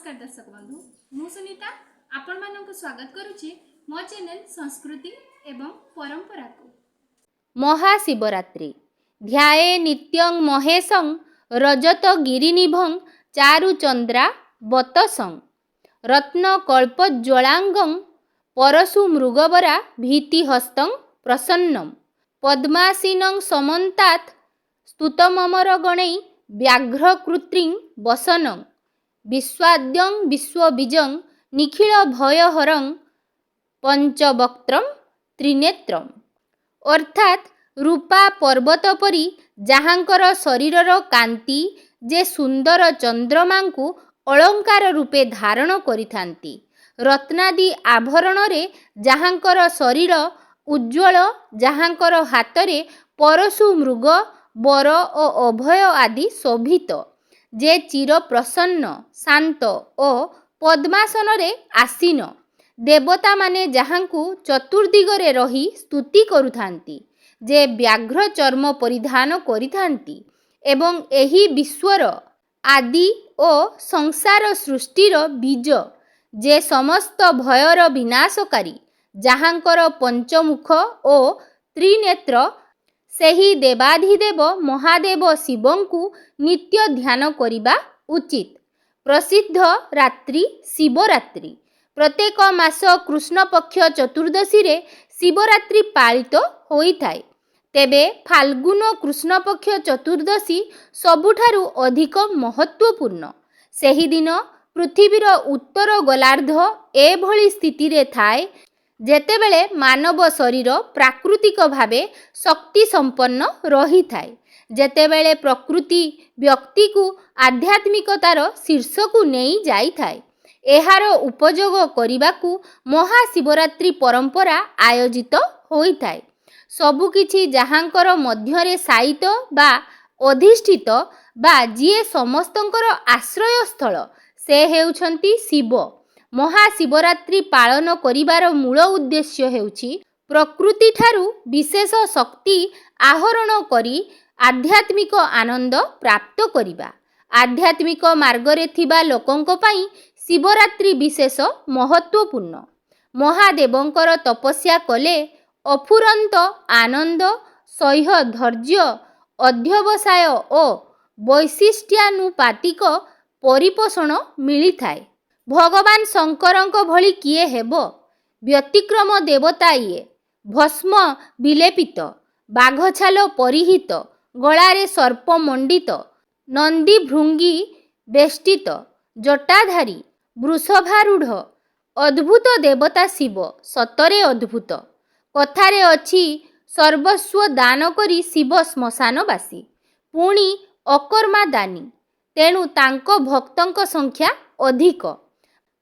नमस्कार दर्शक बंधु मु सुनीता आपण मानक स्वागत करुछि मो चैनल संस्कृति एवं परंपरा को। महाशिवरात्रि ध्याये नित्यं महेशं रजत गिरिनिभं चारुचंद्रा बतसं रत्नकल्पज्वलांगं परशु मृगवरा भीतिहस्तं प्रसन्नं पद्मासीनं समन्तात् स्तुतममरगणै व्याघ्रकृत्रिं वसनं विश्वाद्यं विश्वबीजं निखिल भयहरं पंचवक्त्रं त्रिनेत्रम। अर्थात रूपा पर्वत परी जहाँकर शरीरर कांति जे सुंदर चंद्रमा को अलंकार रूपे धारण करिथांती, रत्नादि आभरण रे जहाँकर शरीर उज्ज्वल, जहाँकर हातरे परशु मृग बर और अभय आदि शोभित, जे चिर प्रसन्न शांत और पद्मासन रे आसीन, देवता माने जहाँकु चतुर्दिगरे रही स्तुति करुथांती, जे व्याघ्र चर्म परिधान करिथांती एवं एही विश्वर आदि ओ संसार सृष्टिर बीज, जे समस्त भयर विनाशकारी, जहाँकर पंचमुख ओ त्रिनेत्र, सेही देवाधिदेव महादेव शिवंकु नित्य ध्यान करिबा उचित। प्रसिद्ध रात्रि शिवरात्रि प्रत्येक मास कृष्ण पक्ष चतुर्दशी रे शिवरात्रि पालित होइथाय। तेबे फाल्गुन कृष्ण पक्ष चतुर्दशी सबुठारु अधिक महत्वपूर्ण। सेही दिन पृथ्वीर उत्तर गोलार्ध एभली स्थिति रे थाए जेतेबेले मानव शरीर प्राकृतिक भावे शक्ति संपन्न रही थाए, जेतेबेले प्रकृति व्यक्ति को आध्यात्मिकतार शीर्ष को नहीं जाई थाए। एहार उपयोग करिबाकू महाशिवरात्रि परंपरा आयोजित होई थाए। सबुकिछि जहाँकर मध्यरे साइट बा अधिष्ठित बा जिए समस्तंकर आश्रय स्थल, से हेउछंती शिव। महाशिवरात्रि पालन करिबार मूल उद्देश्य हेउछि प्रकृति ठारू विशेष शक्ति आहरण करी आध्यात्मिक आनंद प्राप्त करिबा। आध्यात्मिक मार्गरे थिबा लोकंक पई शिवरात्रि विशेष महत्वपूर्ण। महादेवंकर तपस्या कले अफुरंत आनंद, सह्य धैर्य, अध्यवसाय ओ वैशिष्ट्यानुपातिक परिपोषण मिली थाए। भगवान शंकरंक भली किए हेबो? व्यतिक्रम देवता ये, भस्म विलेपित, बाघछाल परिहित, गलारे सर्प मंडित, नंदी भृंगी बेष्टित, जटाधारी, वृषभारूढ़, अद्भुत देवता शिव, सतरे अद्भुत। कथारे अछि सर्वस्व दान करी शिव श्मशानवासी, पुणी अकर्मा दानी, तेणु तांको भक्तंक संख्या अधिक।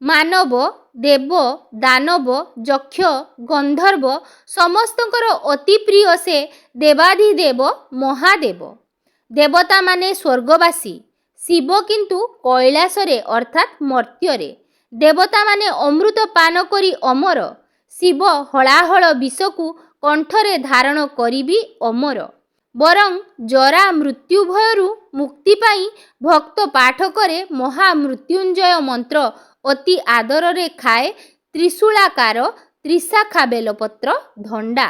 मानव, देव, दानव, यक्ष, गंधर्व समस्तंकर अति प्रिय से देवाधिदेव महादेव। देवता माने स्वर्गवासी, शिव किंतु कैलासरे अर्थात मर्त्यरे। देवता माने अमृत पान करी अमर, शिव हलाहल विषकु कंठरे धारण करी भी अमर। बरं जरा मृत्यु भयरु मुक्ति पाई भक्त पाठ करे महामृत्युंजय मंत्र अति आदर रे खाए त्रिशूलाकार त्रिशाखा बेलपत्र धंडा।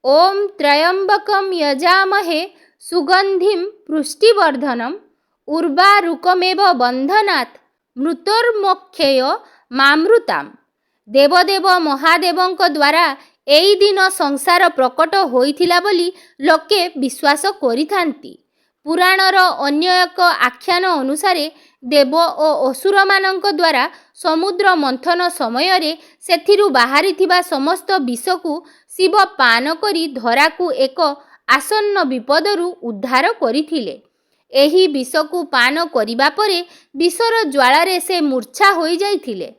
ओम त्रयंबकम यजामहे सुगंधिम पुष्टिवर्धनम उर्वारुकमेव बंधनात् मृतोर्मोक्षेय मामृताम। देवदेव महादेवंक द्वारा एई दिन संसार प्रकट होइथिला बोली लोके विश्वास करिथांती। पुराणर अन्य एक आख्यान अनुसारे देव और असुर मानक द्वारा समुद्र मंथन समय रे सेथिरु बाहरी थिबा समस्त विषकु शिव पान करी धराकु एक आसन्न विपदरु उद्धार करिथिले। एही विषकु पान करिबा परे विषर ज्वालारे से मूर्छा होई जाइथिले।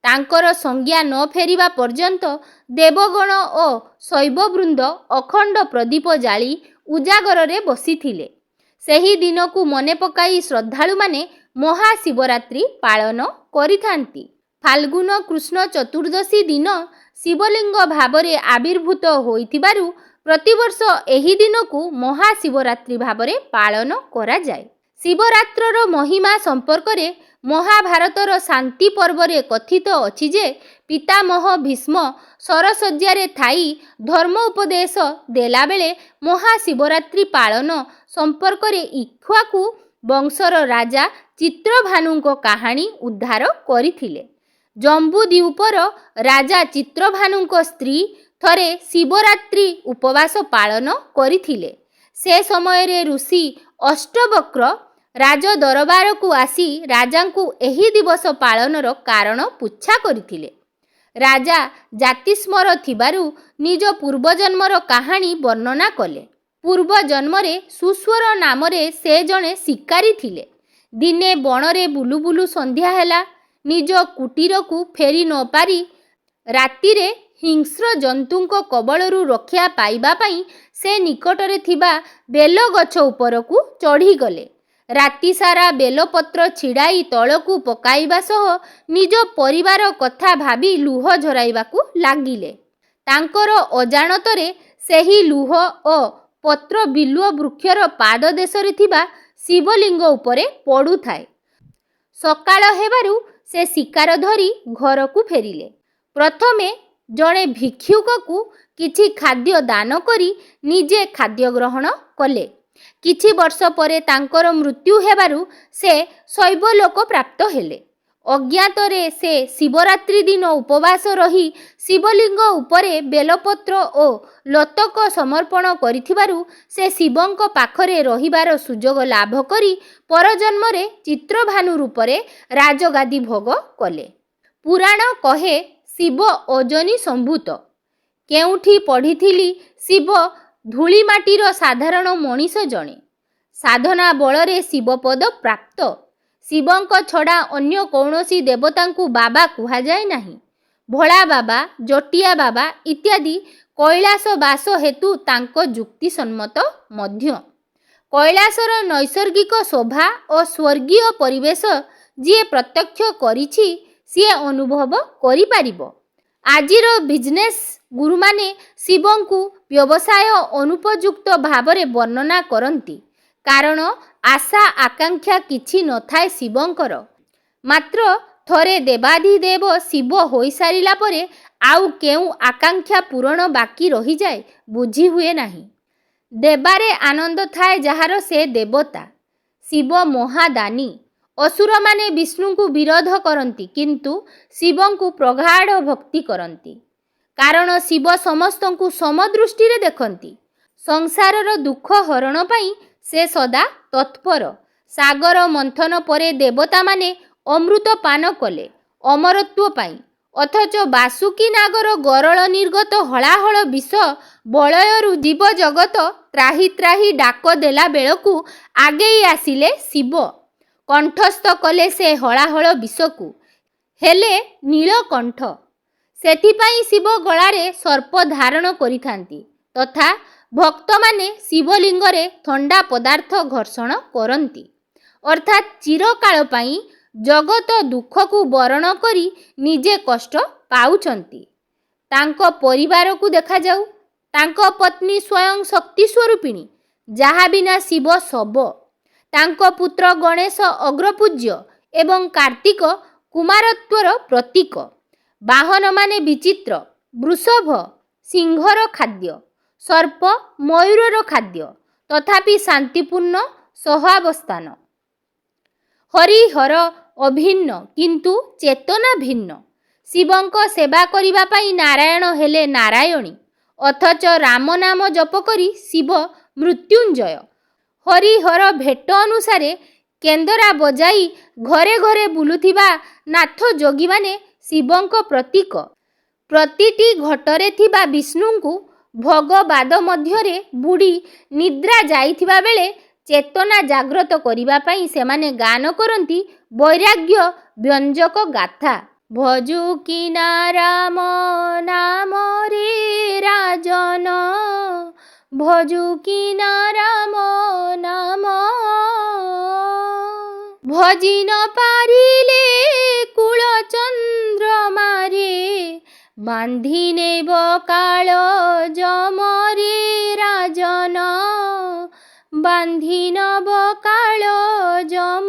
तांकर संज्ञा न फेरिबा पर्यंत देवगण और शैववृंद अखंड प्रदीप जाली उजागर रे बसिथिले। सेही दिन को मने पकाई श्रद्धालु माने महाशिवरात्रि पालन करिथांती। फाल्गुन कृष्ण चतुर्दशी दिन शिवलिंग भावरे आविर्भूत होइथिबारु प्रतिवर्ष एही दिन को महाशिवरात्रि भावरे पालन करा जाय। शिवरात्रर महिमा संपर्क रे ମହାଭାରତର ଶାନ୍ତି ପର୍ବରେ କଥିତ ଅଛି ଯେ ପିତାମହ ଭୀଷ୍ମ ସରଶଯ୍ୟାରେ ଥାଇ ଧର୍ମ ଉପଦେଶ ଦେଲାବେଳେ ମହାଶିବରାତ୍ରି ପାଳନ ସମ୍ପର୍କରେ ଇକ୍ଷ୍ୱାକୁ ବଂଶର ରାଜା ଚିତ୍ରଭାନୁଙ୍କ କାହାଣୀ ଉଦ୍ଧାର କରିଥିଲେ। ଜମ୍ବୁଦ୍ୱୀପର ରାଜା ଚିତ୍ରଭାନୁଙ୍କ ସ୍ତ୍ରୀ ଥରେ ଶିବରାତ୍ରି ଉପବାସ ପାଳନ କରିଥିଲେ। ସେ ସମୟରେ ଋଷି ଅଷ୍ଟବକ୍ର ରାଜ ଦରବାରକୁ ଆସି ରାଜାଙ୍କୁ ଏହି ଦିବସ ପାଳନର କାରଣ ପୁଚ୍ଛା କରିଥିଲେ। ରାଜା ଜାତିସ୍ମର ଥିବାରୁ ନିଜ ପୂର୍ବଜନ୍ମର କାହାଣୀ ବର୍ଣ୍ଣନା କଲେ। ପୂର୍ବଜନ୍ମରେ ସୁସ୍ୱର ନାମରେ ସେ ଜଣେ ଶିକାରୀ ଥିଲେ। ଦିନେ ବଣରେ ବୁଲୁ ବୁଲୁ ସନ୍ଧ୍ୟା ହେଲା। ନିଜ କୁଟୀରକୁ ଫେରି ନ ପାରି ରାତିରେ ହିଂସ୍ର ଜନ୍ତୁଙ୍କ କବଳରୁ ରକ୍ଷା ପାଇବା ପାଇଁ ସେ ନିକଟରେ ଥିବା ବେଲଗଛ ଉପରକୁ ଚଢ଼ିଗଲେ। ରାତିସାରା ବେଲପତ୍ର ଛିଡ଼ାଇ ତଳକୁ ପକାଇବା ସହ ନିଜ ପରିବାର କଥା ଭାବି ଲୁହ ଝରାଇବାକୁ ଲାଗିଲେ। ତାଙ୍କର ଅଜାଣତରେ ସେହି ଲୁହ ଓ ପତ୍ର ବିଲ୍ୱ ବୃକ୍ଷର ପାଦଦେଶରେ ଥିବା ଶିବଲିଙ୍ଗ ଉପରେ ପଡ଼ୁଥାଏ। ସକାଳ ହେବାରୁ ସେ ଶିକାର ଧରି ଘରକୁ ଫେରିଲେ। ପ୍ରଥମେ ଜଣେ ଭିକ୍ଷୁକକୁ କିଛି ଖାଦ୍ୟ ଦାନ କରି ନିଜେ ଖାଦ୍ୟ ଗ୍ରହଣ କଲେ। କିଛି ବର୍ଷ ପରେ ତାଙ୍କର ମୃତ୍ୟୁ ହେବାରୁ ସେ ଶୈବଲୋକ ପ୍ରାପ୍ତ ହେଲେ। ଅଜ୍ଞାତରେ ସେ ଶିବରାତ୍ରି ଦିନ ଉପବାସ ରହି ଶିବଲିଙ୍ଗ ଉପରେ ବେଲପତ୍ର ଓ ଲୋତକ ସମର୍ପଣ କରିଥିବାରୁ ସେ ଶିବଙ୍କ ପାଖରେ ରହିବାର ସୁଯୋଗ ଲାଭ କରି ପରଜନ୍ମରେ ଚିତ୍ରଭାନୁ ରୂପରେ ରାଜଗାଦି ଭୋଗ କଲେ। ପୁରାଣ କହେ ଶିବ ଅଯୋନି ସମ୍ଭୂତ। କେଉଁଠି ପଢ଼ିଥିଲି ଶିବ ଧୂଳିମାଟିର ସାଧାରଣ ମଣିଷ ଜଣେ। ସାଧନା ବଳରେ ଶିବପଦ ପ୍ରାପ୍ତ। ଶିବଙ୍କ ଛଡ଼ା ଅନ୍ୟ କୌଣସି ଦେବତାଙ୍କୁ ବାବା କୁହାଯାଏ ନାହିଁ। ଭୋଳା ବାବା, ଜଟିଆ ବାବା ଇତ୍ୟାଦି କୈଳାସ ବାସ ହେତୁ ତାଙ୍କ ଯୁକ୍ତିସମ୍ମତ ମଧ୍ୟ। କୈଳାସର ନୈସର୍ଗିକ ଶୋଭା ଓ ସ୍ୱର୍ଗୀୟ ପରିବେଶ ଯିଏ ପ୍ରତ୍ୟକ୍ଷ କରିଛି ସିଏ ଅନୁଭବ କରିପାରିବ। ଆଜିର ବିଜନେସ୍ ଗୁରୁମାନେ ଶିବଙ୍କୁ ବ୍ୟବସାୟ ଅନୁପଯୁକ୍ତ ଭାବରେ ବର୍ଣ୍ଣନା କରନ୍ତି। କାରଣ ଆଶା ଆକାଂକ୍ଷା କିଛି ନଥାଏ ଶିବଙ୍କର। ମାତ୍ର ଥରେ ଦେବାଧିଦେବ ଶିବ ହୋଇସାରିଲା ପରେ ଆଉ କେଉଁ ଆକାଂକ୍ଷା ପୂରଣ ବାକି ରହିଯାଏ ବୁଝି ହୁଏ ନାହିଁ। ଦେବାରେ ଆନନ୍ଦ ଥାଏ ଯାହାର ସେ ଦେବତା। ଶିବ ମହାଦାନୀ। ଅସୁରମାନେ ବିଷ୍ଣୁଙ୍କୁ ବିରୋଧ କରନ୍ତି କିନ୍ତୁ ଶିବଙ୍କୁ ପ୍ରଗାଢ଼ ଭକ୍ତି କରନ୍ତି। କାରଣ ଶିବ ସମସ୍ତଙ୍କୁ ସମଦୃଷ୍ଟିରେ ଦେଖନ୍ତି। ସଂସାରର ଦୁଃଖ ହରଣ ପାଇଁ ସେ ସଦା ତତ୍ପର। ସାଗର ମନ୍ଥନ ପରେ ଦେବତାମାନେ ଅମୃତ ପାନ କଲେ ଅମରତ୍ୱ ପାଇଁ। ଅଥଚ ବାସୁକୀ ନାଗର ଗରଳ ନିର୍ଗତ ହଳାହଳ ବିଷ ବଳୟରୁ ଜୀବଜଗତ ତ୍ରାହି ତ୍ରାହି ଡାକ ଦେଲା ବେଳକୁ ଆଗେଇ ଆସିଲେ ଶିବ। କଣ୍ଠସ୍ଥ କଲେ ସେ ହଳାହଳ ବିଷକୁ। ହେଲେ ନୀଳକଣ୍ଠ। ସେଥିପାଇଁ ଶିବ ଗଳାରେ ସର୍ପ ଧାରଣ କରିଥାନ୍ତି ତଥା ଭକ୍ତମାନେ ଶିବଲିଙ୍ଗରେ ଥଣ୍ଡା ପଦାର୍ଥ ଘର୍ଷଣ କରନ୍ତି। ଅର୍ଥାତ୍ ଚିରକାଳ ପାଇଁ ଜଗତ ଦୁଃଖକୁ ବରଣ କରି ନିଜେ କଷ୍ଟ ପାଉଛନ୍ତି। ତାଙ୍କ ପରିବାରକୁ ଦେଖାଯାଉ। ତାଙ୍କ ପତ୍ନୀ ସ୍ୱୟଂ ଶକ୍ତି ସ୍ୱରୂପିଣୀ, ଯାହା ବିନା ଶିବ ଶବ। ତାଙ୍କ ପୁତ୍ର ଗଣେଶ ଅଗ୍ରପୂଜ୍ୟ ଏବଂ କାର୍ତ୍ତିକ କୁମାରତ୍ୱର ପ୍ରତୀକ। ବାହନମାନେ ବିଚିତ୍ର। ବୃଷଭ ସିଂହର ଖାଦ୍ୟ, ସର୍ପ ମୟୂରର ଖାଦ୍ୟ, ତଥାପି ଶାନ୍ତିପୂର୍ଣ୍ଣ ସହାବସ୍ଥାନ। ହରିହର ଅଭିନ୍ନ କିନ୍ତୁ ଚେତନା ଭିନ୍ନ। ଶିବଙ୍କ ସେବା କରିବା ପାଇଁ ନାରାୟଣ ହେଲେ ନାରାୟଣୀ। ଅଥଚ ରାମ ନାମ ଜପ କରି ଶିବ ମୃତ୍ୟୁଞ୍ଜୟ। ହରିହର ଭେଟ ଅନୁସାରେ କେନ୍ଦରା ବଜାଇ ଘରେ ଘରେ ବୁଲୁଥିବା ନାଥ ଯୋଗୀମାନେ ଶିବଙ୍କ ପ୍ରତୀକ। ପ୍ରତିଟି ଘଟରେ ଥିବା ବିଷ୍ଣୁଙ୍କୁ ଭୋଗବାଦ ମଧ୍ୟରେ ବୁଡ଼ି ନିଦ୍ରା ଯାଇଥିବା ବେଳେ ଚେତନା ଜାଗ୍ରତ କରିବା ପାଇଁ ସେମାନେ ଗାନ କରନ୍ତି ବୈରାଗ୍ୟ ବ୍ୟଞ୍ଜକ ଗାଥା। ଭଜୁ କିନା ରାମ ନାମ ରେ ରାଜନ, ଭଜୁ କିନା ରାମ ନାମ, ଭଜି ନ ପାରିଲେ କୁଳ ଚନ୍ଦ୍ରମାରେ, ବାନ୍ଧି ନେବ କାଳ ଯମରେ ରାଜନ, ବାନ୍ଧି ନବ କାଳ ଯମ।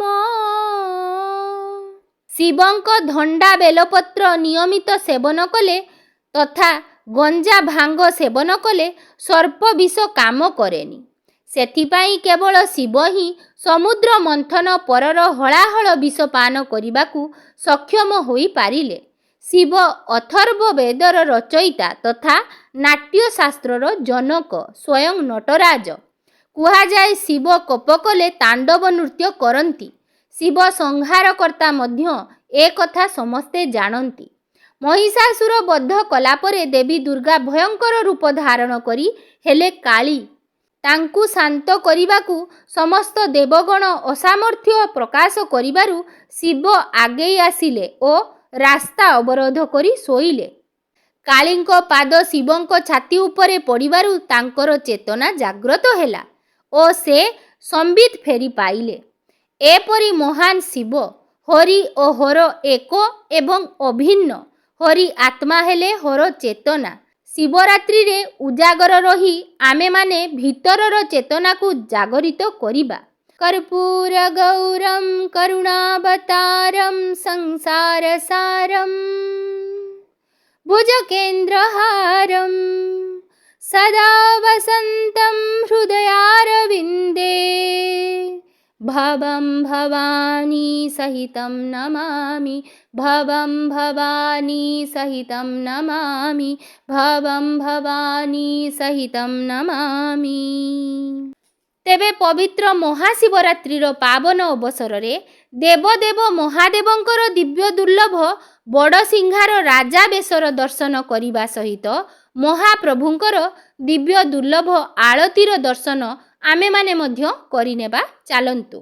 ଶିବଙ୍କ ଧଣ୍ଡା ବେଲପତ୍ର ନିୟମିତ ସେବନ କଲେ ତଥା ଗଞ୍ଜା ଭାଙ୍ଗ ସେବନ କଲେ ସର୍ପ ବିଷ କାମ କରେନି। ସେଥିପାଇଁ କେବଳ ଶିବ ହିଁ ସମୁଦ୍ର ମନ୍ଥନ ପରର ହଳାହଳ ବିଷ ପାନ କରିବାକୁ ସକ୍ଷମ ହୋଇପାରିଲେ। ଶିବ ଅଥର୍ବ ବେଦର ରଚୟିତା ତଥା ନାଟ୍ୟଶାସ୍ତ୍ରର ଜନକ ସ୍ୱୟଂ ନଟରାଜ। କୁହାଯାଏ ଶିବ କୋପ କଲେ ତାଣ୍ଡବ ନୃତ୍ୟ କରନ୍ତି। ଶିବ ସଂହାରକର୍ତ୍ତା ମଧ୍ୟ ଏ କଥା ସମସ୍ତେ ଜାଣନ୍ତି। ମହିଷାସୁର ବଧ କଲାପରେ ଦେବୀ ଦୁର୍ଗା ଭୟଙ୍କର ରୂପ ଧାରଣ କରି ହେଲେ କାଳୀ। ତାଙ୍କୁ ଶାନ୍ତ କରିବାକୁ ସମସ୍ତ ଦେବଗଣ ଅସାମର୍ଥ୍ୟ ପ୍ରକାଶ କରିବାରୁ ଶିବ ଆଗେଇ ଆସିଲେ ଓ ରାସ୍ତା ଅବରୋଧ କରି ଶୋଇଲେ। କାଳୀଙ୍କ ପାଦ ଶିବଙ୍କ ଛାତି ଉପରେ ପଡ଼ିବାରୁ ତାଙ୍କର ଚେତନା ଜାଗ୍ରତ ହେଲା ଓ ସେ ସମ୍ବିତ ଫେରି ପାଇଲେ। ଏପରି ମହାନ ଶିବ ହରି ଓ ହର ଏକ ଏବଂ ଅଭିନ୍ନ। ହରି ଆତ୍ମା ହେଲେ ହର ଚେତନା। ଶିବରାତ୍ରିରେ ଉଜାଗର ରହି ଆମେମାନେ ଭିତରର ଚେତନାକୁ ଜାଗରିତ କରିବା। କର୍ପୂର ଗୌରମ୍ କରୁଣାବତାରମ୍ ସଂସାର ସାରମ୍ ଭୁଜକେନ୍ଦ୍ରହାରମ୍ ସଦା ବସନ୍ତಂ ହୃଦୟାରବିନ୍ଦେ ଭବଂ ଭବାନୀ ସହିतं ନମାମି ଭବଂ ଭବାନୀ ସହିतं ନମାମି ଭବଂ ଭବାନୀ ସହିतं ନମାମି। ତେବେ ପବିତ୍ର ମହାଶିବରାତ୍ରିର ପାବନ ଅବସରରେ ଦେବଦେବ ମହାଦେବଙ୍କର ଦିବ୍ୟ ଦୁର୍ଲଭ ବଡ଼ସିଂହାର ରାଜା ବେଶର ଦର୍ଶନ କରିବା ସହିତ ମହାପ୍ରଭୁଙ୍କର ଦିବ୍ୟ ଦୁର୍ଲଭ ଆଳତୀର ଦର୍ଶନ ଆମେମାନେ ମଧ୍ୟ କରିନେବା। ଚାଲନ୍ତୁ।